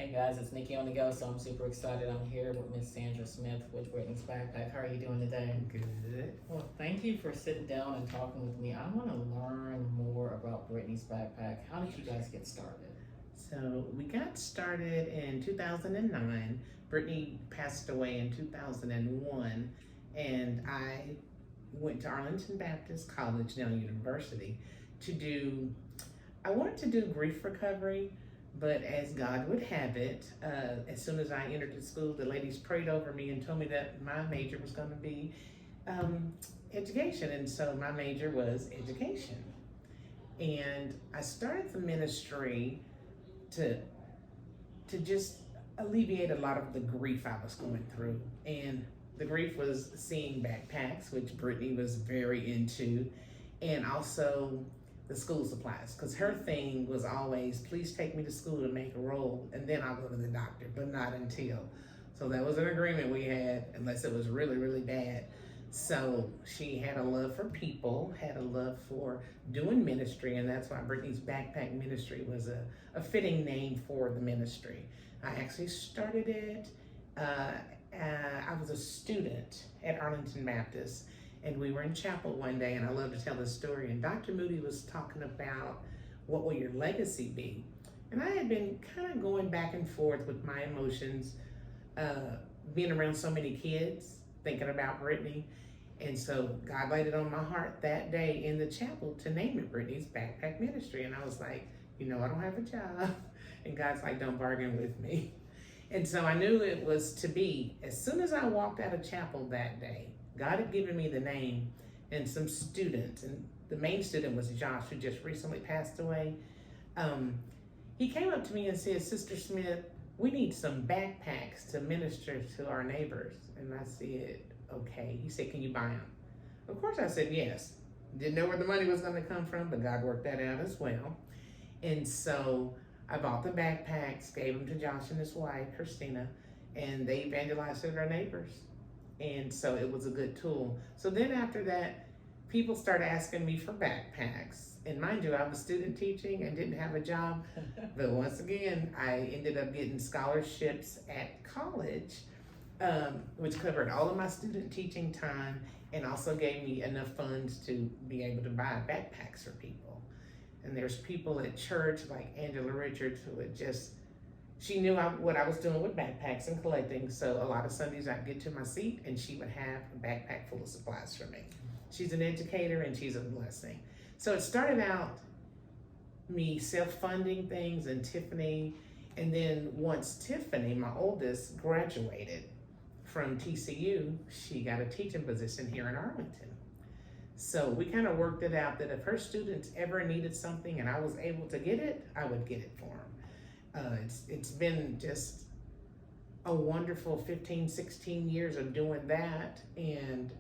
Hey guys, it's Nikki on the go, so I'm super excited. I'm here with Miss Sandra Smith with Brittany's Backpack. How are you doing today? Good. Well, thank you for sitting down and talking with me. I want to learn more about Brittany's Backpack. How did you guys get started? So we got started in 2009. Brittany passed away in 2001, and I went to Arlington Baptist College, now University, to do, I wanted to do grief recovery, but as God would have it, as soon as I entered the school, the ladies prayed over me and told me that my major was going to be education, and so my major was education. And I started the ministry to just alleviate a lot of the grief I was going through. And the grief was seeing backpacks, which Brittany was very into, and also the school supplies, because her thing was always, please take me to school to make a roll, and then I'll go to the doctor, but not until. So that was an agreement we had, unless it was really, really bad. So she had a love for people, had a love for doing ministry, and that's why Brittany's Backpack Ministry was a fitting name for the ministry. I actually started it, I was a student at Arlington Baptist, and we were in chapel one day, and I love to tell this story, and Dr. Moody was talking about what will your legacy be? And I had been kind of going back and forth with my emotions, being around so many kids, thinking about Brittany. And so God laid it on my heart that day in the chapel to name it Brittany's Backpack Ministry. And I was like, I don't have a job. And God's like, don't bargain with me. And so I knew it was to be. As soon as I walked out of chapel that day, God had given me the name and some students. And the main student was Josh, who just recently passed away. He came up to me and said, Sister Smith, we need some backpacks to minister to our neighbors. And I said, okay. He said, can you buy them? Of course I said yes. Didn't know where the money was going to come from, but God worked that out as well. And so I bought the backpacks, gave them to Josh and his wife, Christina, and they evangelized to their neighbors. And so it was a good tool. So then after that, people started asking me for backpacks. And mind you, I was student teaching and didn't have a job. But once again, I ended up getting scholarships at college, which covered all of my student teaching time and also gave me enough funds to be able to buy backpacks for people. And there's people at church like Angela Richards who had just, she knew what I was doing with backpacks and collecting. So a lot of Sundays I'd get to my seat and she would have a backpack full of supplies for me. She's an educator and she's a blessing. So it started out me self-funding things and Tiffany. And then once Tiffany, my oldest, graduated from TCU, she got a teaching position here in Arlington. So we kind of worked it out that if her students ever needed something and I was able to get it, I would get it for them. It's been just a wonderful 15, 16 years of doing that. And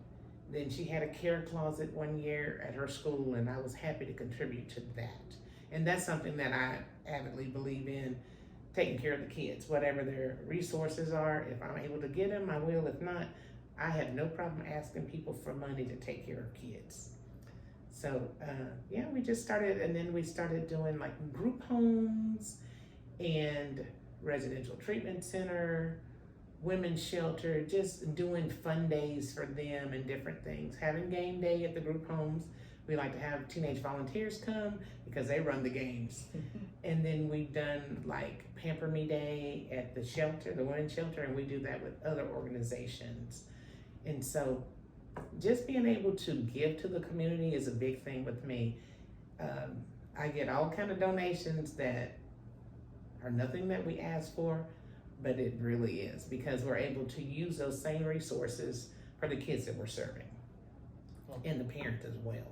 then she had a care closet one year at her school, and I was happy to contribute to that. And that's something that I avidly believe in, taking care of the kids, whatever their resources are. If I'm able to get them, I will. If not, I have no problem asking people for money to take care of kids. So yeah, we just started, and then we started doing like group homes and residential treatment center, women's shelter, just doing fun days for them and different things. Having game day at the group homes. We like to have teenage volunteers come because they run the games. And then we've done like Pamper Me Day at the shelter, the women's shelter, and we do that with other organizations. And so just being able to give to the community is a big thing with me. I get all kind of donations that are nothing that we ask for, but it really is because we're able to use those same resources for the kids that we're serving and the parents as well.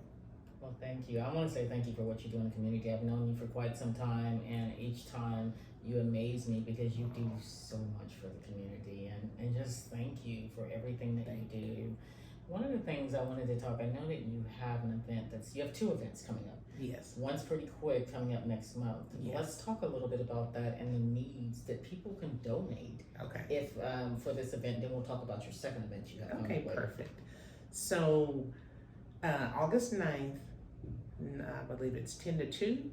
Well, thank you. I want to say thank you for what you do in the community. I've known you for quite some time, and each time you amaze me because you do so much for the community, and just thank you for everything that you do. One of the things I wanted to talk, I know that you have an event you have two events coming up. Yes. One's pretty quick, coming up next month. Yes. Let's talk a little bit about that and the needs that people can donate. Okay. If for this event, then we'll talk about your second event you have. Okay, perfect. So August 9th, I believe it's 10 to 2,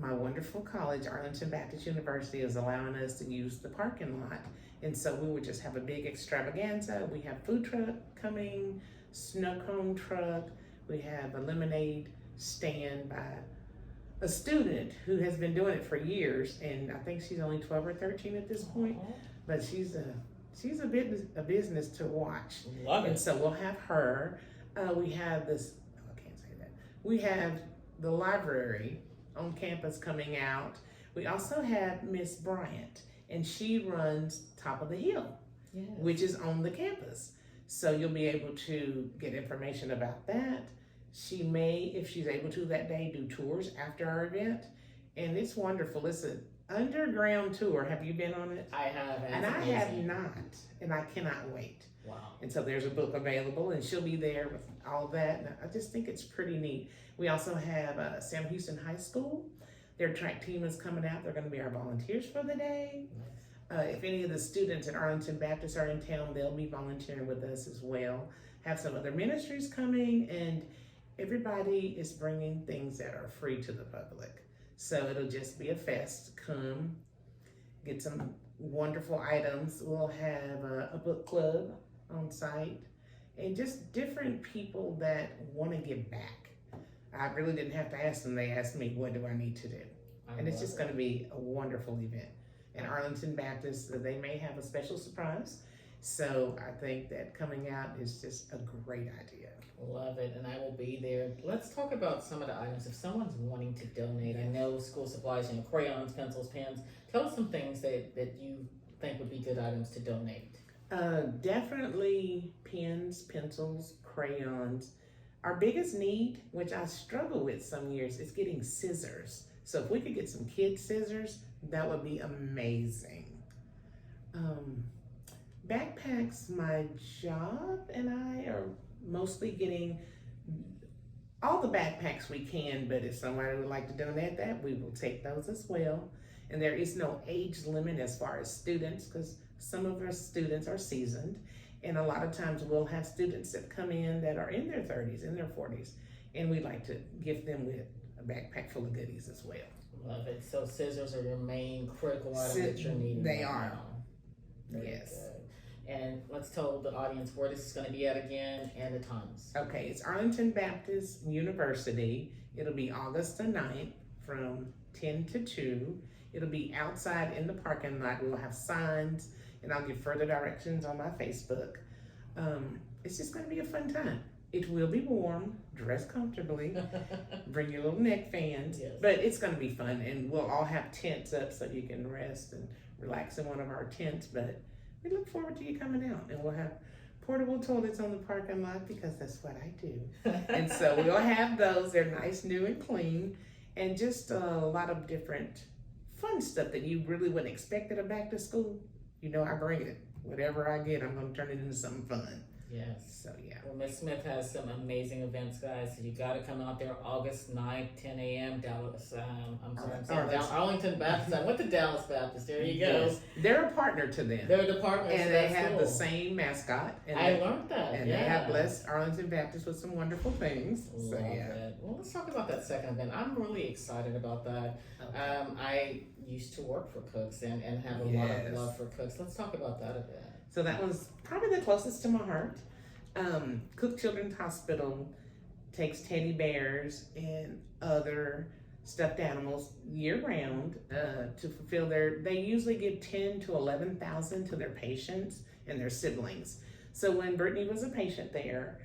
my wonderful college, Arlington Baptist University, is allowing us to use the parking lot. And so we would just have a big extravaganza. We have food truck coming, snow cone truck. We have a lemonade stand by a student who has been doing it for years. And I think she's only 12 or 13 at this point, but she's a business to watch. Love And it. so we'll have her. We have this, oh, I can't say that. We have the library on campus coming out. We also have Miss Bryant, and she runs Top of the Hill, Yes. which is on the campus. So you'll be able to get information about that. She may, if she's able to that day, do tours after our event. And it's wonderful. It's an underground tour. Have you been on it? I have. And I have not, and I cannot wait. Wow. And so there's a book available, and she'll be there with all that. And I just think it's pretty neat. We also have Sam Houston High School. Their track team is coming out. They're going to be our volunteers for the day. If any of the students at Arlington Baptist are in town, they'll be volunteering with us as well. Have some other ministries coming, and everybody is bringing things that are free to the public. So it'll just be a fest. Come, get some wonderful items. We'll have a book club on site, and just different people that want to give back. I really didn't have to ask them. They asked me, what do I need to do? And it's just going to be a wonderful event. And Arlington Baptist, they may have a special surprise. So I think that coming out is just a great idea. Love it, and I will be there. Let's talk about some of the items. If someone's wanting to donate, I know school supplies, crayons, pencils, pens. Tell us some things that you think would be good items to donate. Definitely pens, pencils, crayons. Our biggest need, which I struggle with some years, is getting scissors. So if we could get some kid scissors, that would be amazing. Backpacks, my job and I are mostly getting all the backpacks we can, but if somebody would like to donate that, we will take those as well. And there is no age limit as far as students, because some of our students are seasoned. And a lot of times we'll have students that come in that are in their 30s, in their 40s, and we like to gift them with a backpack full of goodies as well. Love it. So scissors are your main critical item that you're needing. They right are. now. Very Yes. good. And let's tell the audience where this is going to be at again and the times. Okay, it's Arlington Baptist University. It'll be August the 9th from 10 to 2. It'll be outside in the parking lot. We'll have signs, and I'll give further directions on my Facebook. It's just going to be a fun time. It will be warm, dress comfortably, bring your little neck fans, Yes. but it's going to be fun, and we'll all have tents up so you can rest and relax in one of our tents, but we look forward to you coming out, and we'll have portable toilets on the parking lot because that's what I do. And so we'll have those. They're nice, new, and clean, and just a lot of different fun stuff that you really wouldn't expect at a back to school. I bring it. Whatever I get, I'm going to turn it into something fun. Yes. So, yeah. Well, Miss Smith has some amazing events, guys. So you got to come out there August 9th, 10 a.m. Dallas. Arlington Baptist. I went to Dallas Baptist. There you go. Yes. They're a partner to them. They're a department. And they have the same mascot. And I learned that. And they have blessed Arlington Baptist with some wonderful things. Love So, yeah. it. Well, let's talk about that second event. I'm really excited about that. Okay. I used to work for Cooks and have a lot of love for Cooks. Let's talk about that a bit. So that was probably the closest to my heart. Cook Children's Hospital takes teddy bears and other stuffed animals year round to fulfill they usually give 10 to 11,000 to their patients and their siblings. So when Brittany was a patient there,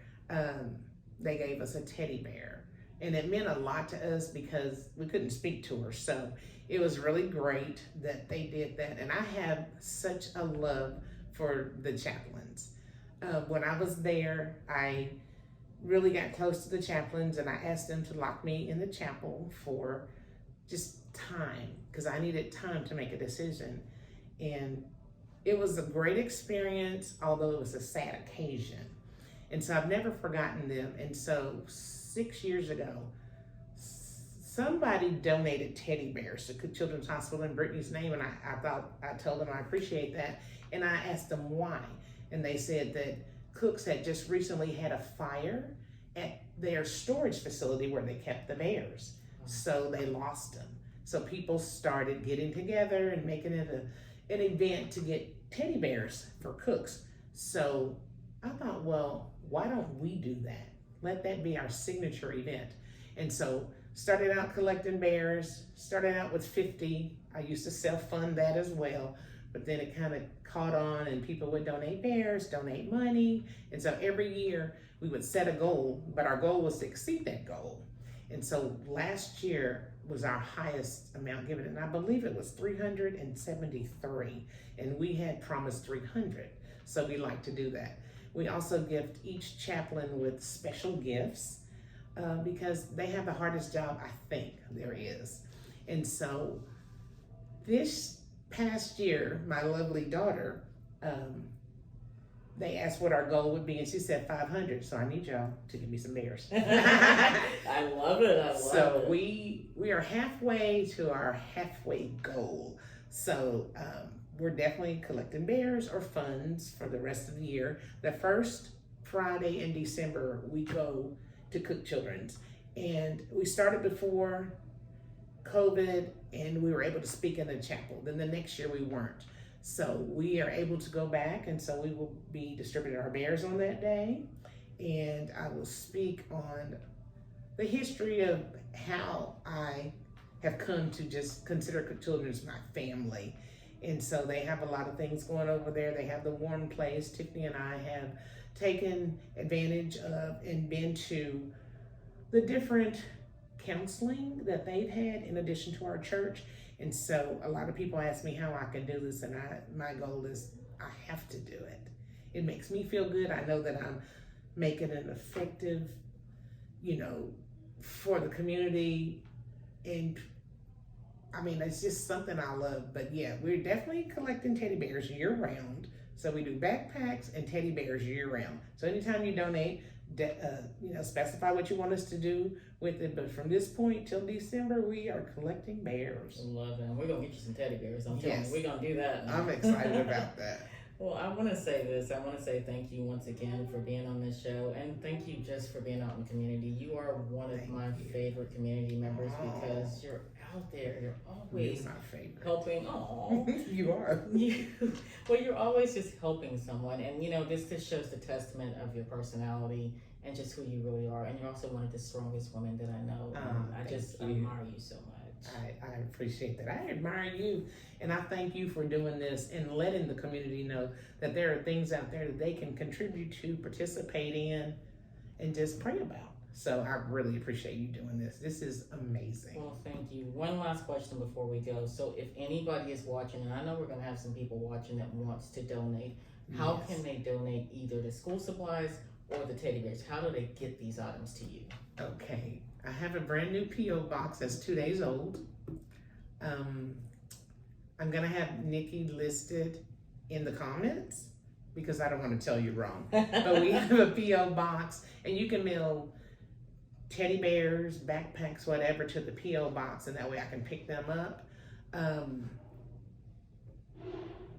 they gave us a teddy bear, and it meant a lot to us because we couldn't speak to her. So it was really great that they did that, and I have such a love for the chaplains. When I was there, I really got close to the chaplains, and I asked them to lock me in the chapel for just time, because I needed time to make a decision. And it was a great experience, although it was a sad occasion. And so I've never forgotten them. And so 6 years ago, somebody donated teddy bears to Cook Children's Hospital in Brittany's name, and I told them I appreciate that. And I asked them why. And they said that Cooks had just recently had a fire at their storage facility where they kept the bears. So they lost them. So people started getting together and making it an event to get teddy bears for cooks. So I thought, well, why don't we do that? Let that be our signature event. And so started out collecting bears, started out with 50. I used to self-fund that as well, but then it kind of caught on and people would donate bears, donate money. And so every year we would set a goal, but our goal was to exceed that goal. And so last year was our highest amount given, and I believe it was 373, and we had promised 300. So we like to do that. We also gift each chaplain with special gifts because they have the hardest job I think there is. And so this past year, my lovely daughter, they asked what our goal would be, and she said 500. So I need y'all to give me some bears. I love it. I love it. So we are halfway to our halfway goal. So we're definitely collecting bears or funds for the rest of the year. The first Friday in December, we go to Cook Children's, and we started before COVID, and we were able to speak in the chapel. Then the next year we weren't. So we are able to go back, and so we will be distributing our bears on that day. And I will speak on the history of how I have come to just consider Cook Children's my family. And so they have a lot of things going over there. They have the warm place. Tiffany and I have taken advantage of and been to the different counseling that they've had in addition to our church. And so a lot of people ask me how I can do this, and my goal is I have to do it. It makes me feel good. I know that I'm making an effective, for the community. And I mean, it's just something I love. But yeah, we're definitely collecting teddy bears year round. So we do backpacks and teddy bears year round. So anytime you donate, specify what you want us to do with it. But from this point till December, we are collecting bears. Love it. We're going to get you some teddy bears. I'm telling you, we're going to do that. I'm excited about that. Well, I want to say this. I want to say thank you once again for being on this show. And thank you just for being out in the community. You are one of my favorite community members because you're out there. You're always my favorite. Helping. Oh, you are. Well, you're always just helping someone. And, this just shows the testament of your personality and just who you really are. And you're also one of the strongest women that I know. I just admire you so much. I appreciate that. I admire you, and I thank you for doing this and letting the community know that there are things out there that they can contribute to, participate in, and just pray about. So I really appreciate you doing this. This is amazing. Well, thank you. One last question before we go. So if anybody is watching, and I know we're going to have some people watching that wants to donate, how can they donate either the school supplies or the teddy bears? How do they get these items to you? Okay, I have a brand new P.O. box that's 2 days old. I'm gonna have Nikki listed in the comments because I don't want to tell you wrong. But we have a P.O. box, and you can mail teddy bears, backpacks, whatever to the P.O. box, and that way I can pick them up.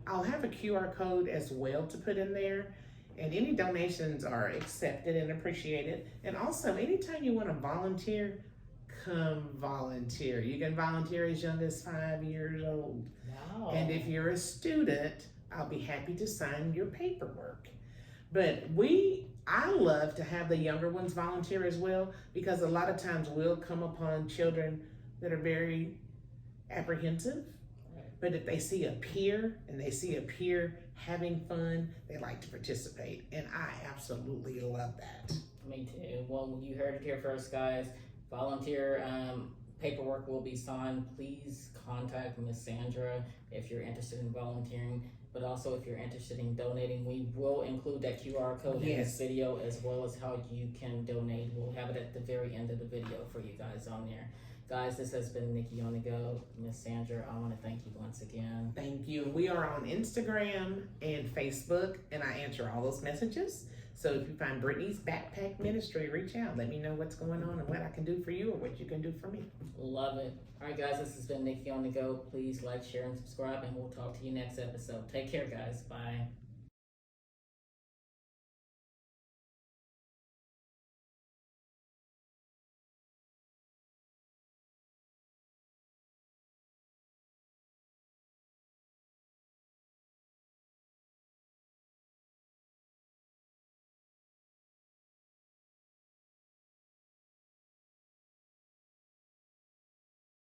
I'll have a QR code as well to put in there. And any donations are accepted and appreciated. And also, anytime you want to volunteer, come volunteer. You can volunteer as young as 5 years old. Wow. And if you're a student, I'll be happy to sign your paperwork. But I love to have the younger ones volunteer as well, because a lot of times we'll come upon children that are very apprehensive. But if they see a peer and they see a peer having fun, they like to participate. And I absolutely love that. Me too. Well, you heard it here first, guys. Volunteer paperwork will be signed. Please contact Miss Sandra if you're interested in volunteering. But also if you're interested in donating, we will include that QR code in this video, as well as how you can donate. We'll have it at the very end of the video for you guys on there. Guys, this has been Nikki on the Go. Miss Sandra, I want to thank you once again. Thank you. We are on Instagram and Facebook, and I answer all those messages. So if you find Brittany's Backpack Ministry, reach out. Let me know what's going on and what I can do for you or what you can do for me. Love it. All right, guys, this has been Nikki on the Go. Please like, share, and subscribe, and we'll talk to you next episode. Take care, guys. Bye.